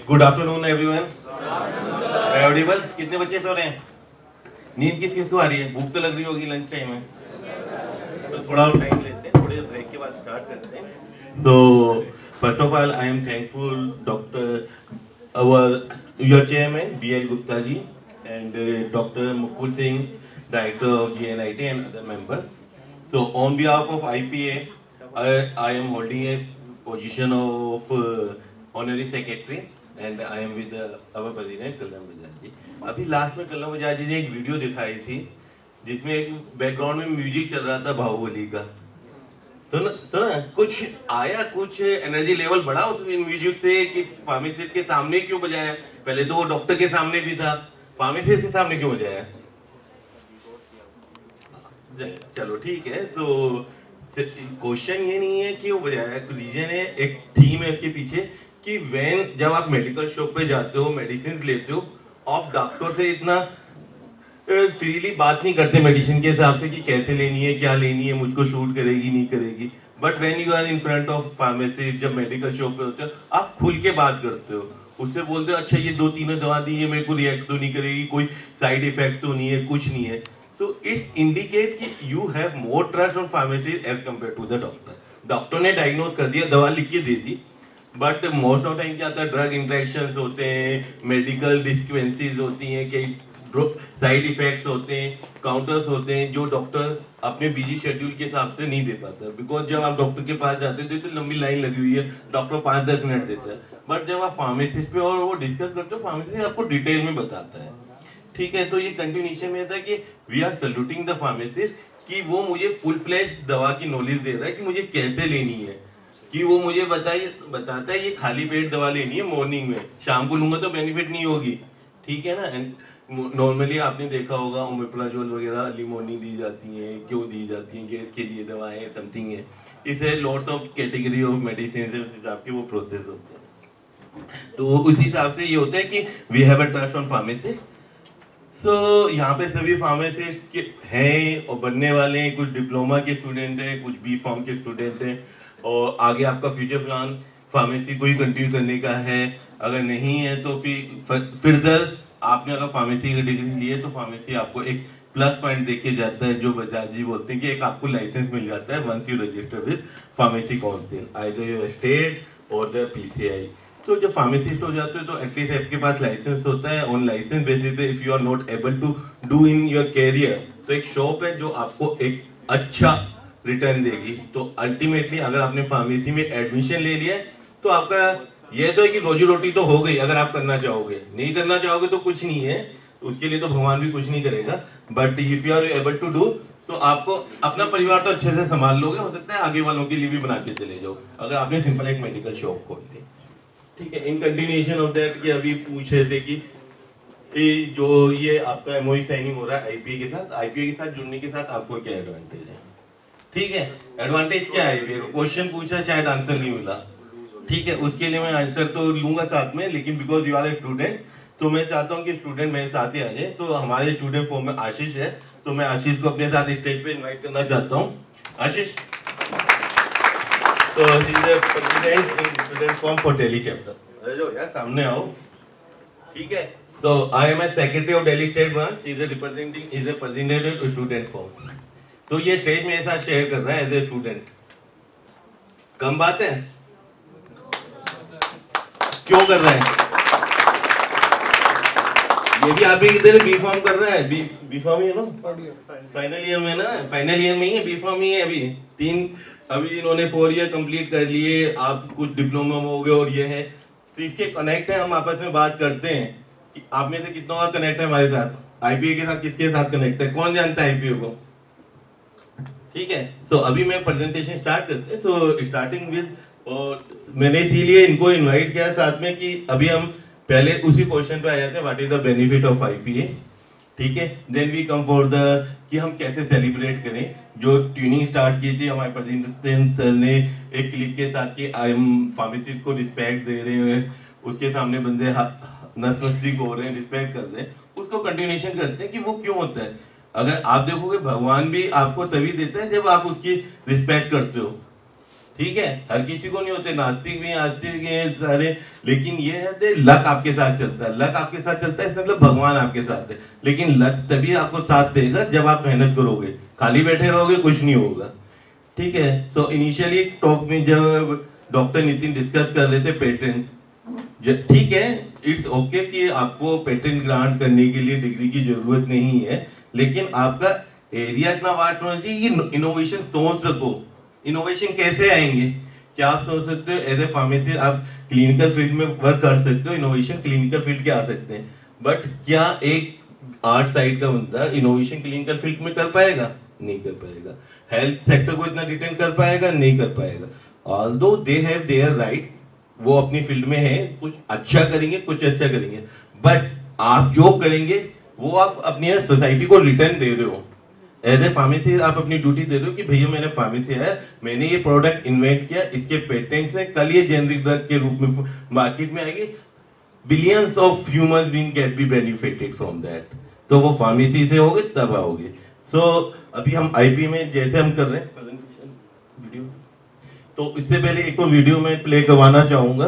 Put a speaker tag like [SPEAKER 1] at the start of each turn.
[SPEAKER 1] Good afternoon everyone. Audible? कितने बच्चे सो रहे हैं? नींद किस किस को आ रही है? भूख तो लग रही होगी लंच टाइम में, तो थोड़ा और टाइम लेते हैं, थोड़े ब्रेक के बाद स्टार्ट करते हैं। तो first of all I am thankful doctor your chairman BL Gupta ji and Dr. Mukul Singh, director of GNIT and other members. So on behalf of IPA, I am holding a position of honorary secretary and I am with our president कल्याण बजाज जी। अभी last में कल्याण बजाज जी ने एक video दिखाई थी जिसमें एक background में music चल रहा था बाहुबली का। तो ना कुछ आया, कुछ एनर्जी लेवल बढ़ा उस म्यूजिक से कि फार्मेसिस्ट के सामने क्यों बजाया? पहले तो वो डॉक्टर के सामने भी था, फार्मेसिस्ट के सामने क्यों बजाया? चलो ठीक है, तो क्वेश्चन ये नहीं है कि वो बजाया, रीजन है, एक थीम है उसके पीछे कि जब आप मेडिकल शॉप पे जाते हो, मेडिसिन लेते हो, आप डॉक्टर से इतना फ्रीली बात नहीं करते मेडिसिन के हिसाब से कि कैसे लेनी है, क्या लेनी है, मुझको शूट करेगी नहीं करेगी। But when you are in front of pharmacy, जब मेडिकल शॉप पे होते हो, आप खुल के बात करते हो, उससे बोलते हो अच्छा ये 2-3 दवा दी है, मेरे को रिएक्ट तो नहीं करेगी, कोई साइड इफेक्ट तो नहीं है, कुछ नहीं है। तो इट्स इंडिकेट कि you have more trust on pharmacy as compare to the doctor. Doctor ने डायग्नोज कर दिया, दवा लिख के दे दी, बट मोस्ट ऑफ टाइम क्या होता है, ड्रग इंटरेक्शंस होते हैं, मेडिकल डिस्क्वेंसीज होती हैं, कई साइड इफेक्ट्स होते हैं, काउंटर्स होते हैं जो डॉक्टर अपने बिजी शेड्यूल के हिसाब से नहीं दे पाता। बिकॉज जब आप डॉक्टर के पास जाते हो तो लंबी लाइन लगी हुई है, डॉक्टर 5-10 मिनट देता है, बट जब आप फार्मेसिस्ट पे और वो डिस्कस करते हो, फार्मेसिस्ट आपको डिटेल में बताता है। ठीक है, तो ये कंटिन्यूएशन में था कि we are saluting the pharmacist कि वो मुझे फुल फ्लैश दवा की नॉलेज दे रहा है कि मुझे कैसे लेनी है, कि वो मुझे बताता है ये खाली पेट दवा लेनी है मॉर्निंग में, शाम को लूंगा तो बेनिफिट नहीं होगी। ठीक है ना। एंड नॉर्मली आपने देखा होगा ओमेप्राजोल वगैरह अर्ली मॉर्निंग दी जाती हैं, क्यों दी जाती हैं? गैस के लिए दवाएं समथिंग है, इसे lots of category of medicine है, उस हिसाब के वो प्रोसेस होते हैं। तो उस हिसाब से ये होता है कि we have a trust on pharmacist. तो यहाँ पे सभी फार्मासिस्ट हैं और बनने वाले हैं, कुछ डिप्लोमा के स्टूडेंट हैं, कुछ B.Pharm के स्टूडेंट हैं, और आगे आपका फ्यूचर प्लान फार्मेसी को ही कंटिन्यू करने का है। अगर नहीं है तो फिर आपने अगर फार्मेसी की डिग्री ली है तो फार्मेसी आपको एक प्लस पॉइंट देके जाता है, जो बजाज जी बोलते हैं कि एक आपको लाइसेंस मिल जाता है once you register with pharmacy council, either your state और द PCI। तो जब फार्मासिस्ट हो जाते हो तो एटलीस्ट आपके पास लाइसेंस होता है, ऑन लाइसेंस बेसिस पे if you are not able to do in your career, तो एक शॉप है जो आपको एक अच्छा रिटर्न देगी। तो अल्टीमेटली अगर आपने फार्मेसी में एडमिशन ले लिया तो आपका ये तो है कि रोजी रोटी तो हो गई। अगर आप करना चाहोगे, नहीं करना चाहोगे तो कुछ नहीं है, उसके लिए तो भगवान भी कुछ नहीं करेगा। But if you are able to do तो आपको अपना परिवार तो अच्छे से संभाल लोगे, हो सकता है आगे वालों के लिए भी बना के चले जाओ अगर आपने सिंपल एक मेडिकल शॉप खोल दी। ठीक है, इन कंटिन्यूएशन ऑफ दैट कि अभी पूछ रहे थे कि जो ये आपका MOU साइनिंग हो रहा है IPA के साथ, IPA के साथ जुड़ने के साथ आपको क्या एडवांटेज है? ठीक है, एडवांटेज क्या है? क्वेश्चन पूछा, शायद आंसर नहीं मिला। ठीक है, उसके लिए मैं आंसर तो लूंगा साथ में, लेकिन because you are a student तो मैं चाहता हूँ कि स्टूडेंट मेरे साथ ही आ जाए। तो हमारे स्टूडेंट फॉर्म में आशीष है, तो मैं आशीष को अपने साथ स्टेज पे इनवाइट करना चाहता हूँ। आशीष, तो he is a president in student form for Delhi chapter। अरे जो यार सामने आओ। ठीक है, तो I am a secretary of Delhi state branch, he is a representative to student form। तो ये स्टेज मेरे साथ शेयर कर रहा है एज ए स्टूडेंट। कम बात है? क्यों कर रहे हैं? ये भी आप ही की तरह B.Pharm कर रहा है, B.Pharm ही है ना, फाइनल ईयर में ना, फाइनल ईयर में ही है, B.Pharm ही है। अभी इन्होंने 4 ईयर कंप्लीट कर लिए, आप कुछ डिप्लोमा में हो गए और ये है, तो इसके कनेक्ट है। हम आपस में बात करते हैं कि आप में से कितना का कनेक्ट है हमारे साथ, IPA के साथ किसके साथ कनेक्ट है, कौन जानता है IPA को? ठीक है, तो अभी मैं प्रेजेंटेशन स्टार्ट करते हैं। सो स्टार्टिंग विद, और मैंने इसीलिए इनको इनवाइट किया साथ में कि अभी हम पहले उसी क्वेश्चन पे आ जाते हैं, what is the benefit of IPA। ठीक है, then we come for the कि हम कैसे सेलिब्रेट करें। जो ट्यूनिंग स्टार्ट की थी हमारे प्रेसिडेंट सर ने एक क्लिप के साथ कि आई एम फार्मेसिस्ट को रिस्पेक्ट दे रहे हैं, उसके सामने बंदे नतमस्तक हो रहे हैं, रिस्पेक्ट कर रहे हैं, उसको कंटिन्यूएशन करते हैं कि वो क्यों होता है। अगर आप देखोगे भगवान भी आपको तभी देता है जब आप उसकी रिस्पेक्ट करते हो। ठीक है, हर किसी को नहीं होते, नास्तिक भी हैं, आस्तिक भी हैं सारे, लेकिन ये है कि लक आपके साथ चलता है, लक आपके साथ चलता है, इसका मतलब भगवान आपके साथ है। लेकिन लक तभी आपको साथ देगा जब आप मेहनत करोगे, खाली बैठे रहोगे कुछ नहीं होगा। ठीक है, सो इनिशियली टॉक में जब डॉक्टर नितिन डिस्कस कर रहे थे पेटेंट, ठीक है, इट्स ओके कि आपको पेटेंट ग्रांट करने के लिए डिग्री की जरूरत नहीं है, लेकिन आपका एरिया इतना वास्ट होना चाहिए कि इनोवेशन सोच सको। इनोवेशन कैसे आएंगे? क्या आप सोच सकते हो एज ए फार्मेसी आप क्लिनिकल फील्ड में वर्क कर सकते हो, इनोवेशन क्लिनिकल फील्ड के आ सकते हैं, बट क्या एक आर्ट साइड का बंदा इनोवेशन क्लिनिकल फील्ड में कर पाएगा? नहीं कर पाएगा। हेल्थ सेक्टर को इतना डिटेन कर पाएगा? नहीं कर पाएगा। Although they have their right, वो अपनी फील्ड में है, कुछ अच्छा करेंगे, कुछ अच्छा करेंगे, बट आप जो करेंगे वो आप अपनी सोसाइटी को रिटर्न दे रहे हो। एज ए फार्मेसी आप अपनी ड्यूटी दे रहे हो कि भैया मैंने फार्मेसी है, मैंने ये प्रोडक्ट इन्वेंट किया, इसके पेटेंट्स हैं, कल ये जेनरिक ड्रग के रूप में मार्केट में आएगी, billions of human being get be benefited from that. तो वो फार्मेसी से होगे तब आओगे। सो अभी हम आईपी में जैसे हम कर रहे हैं प्रेजेंटेशन वीडियो, तो इससे पहले एक तो वीडियो में प्ले करवाना चाहूंगा।